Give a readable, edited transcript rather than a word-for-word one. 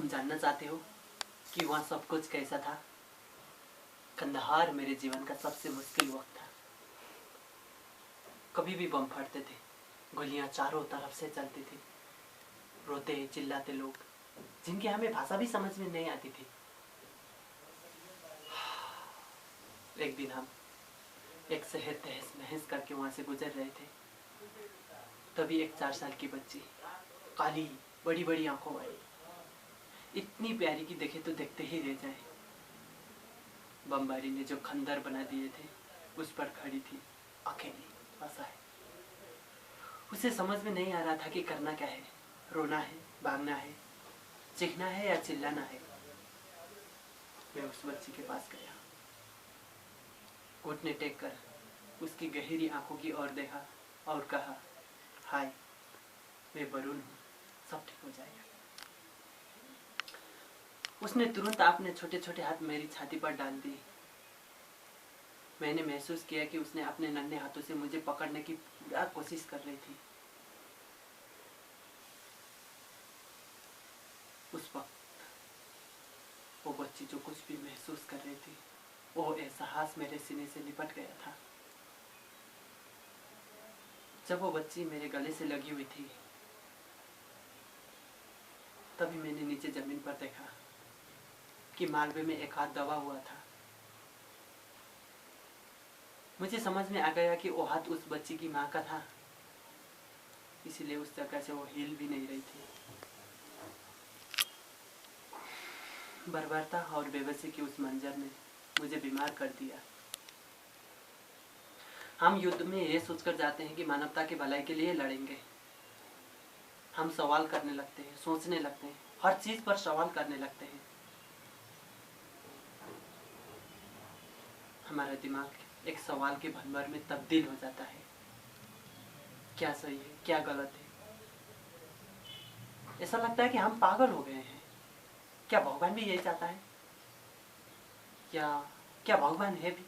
तुम जानना चाहते हो कि वहाँ सब कुछ कैसा था? कंदहार मेरे जीवन का सबसे मुश्किल वक्त था। कभी भी बम फटते थे, गोलियां चारों तरफ से चलती थी, रोते चिल्लाते लोग जिनकी हमें भाषा भी समझ में नहीं आती थी। एक दिन हम एक शहर तहस नहस करके वहां से गुजर रहे थे, तभी एक 4 साल की बच्ची, काली बड़ी बड़ी आंखों वाली, इतनी प्यारी की देखे तो देखते ही रह जाए, बमबारी ने जो खंडर बना दिए थे उस पर खड़ी थी, अकेली, असहाय। उसे समझ में नहीं आ रहा था कि करना क्या है, रोना है, भागना है, चीखना है या चिल्लाना है। मैं उस बच्ची के पास गया, घुटने टेक कर उसकी गहरी आंखों की ओर देखा और कहा, हाय, मैं वरुण हूँ, सब ठीक हो जाएगा। उसने तुरंत अपने छोटे छोटे हाथ मेरी छाती पर डाल दिए। मैंने महसूस किया कि उसने अपने नन्हे हाथों से मुझे पकड़ने की पूरा कोशिश कर रही थी। उस वक्त वो बच्ची जो कुछ भी महसूस कर रही थी, वो एहसास मेरे सीने से लिपट गया था। जब वो बच्ची मेरे गले से लगी हुई थी, तभी मैंने नीचे जमीन पर देखा कि मालवे में एक हाथ दबा हुआ था। मुझे समझ में आ गया कि वो हाथ उस बच्ची की माँ का था, इसीलिए उस जगह से वो हिल भी नहीं रही थी। बर्बरता और बेबसी की उस मंजर ने मुझे बीमार कर दिया। हम युद्ध में ये सोचकर जाते हैं कि मानवता की भलाई के लिए लड़ेंगे। हम सवाल करने लगते हैं, सोचने लगते हैं, हर चीज पर सवाल करने लगते हैं। हमारा दिमाग एक सवाल के भंवर में तब्दील हो जाता है। क्या सही है, क्या गलत है? ऐसा लगता है कि हम पागल हो गए हैं। क्या भगवान भी यही चाहता है? क्या भगवान है भी?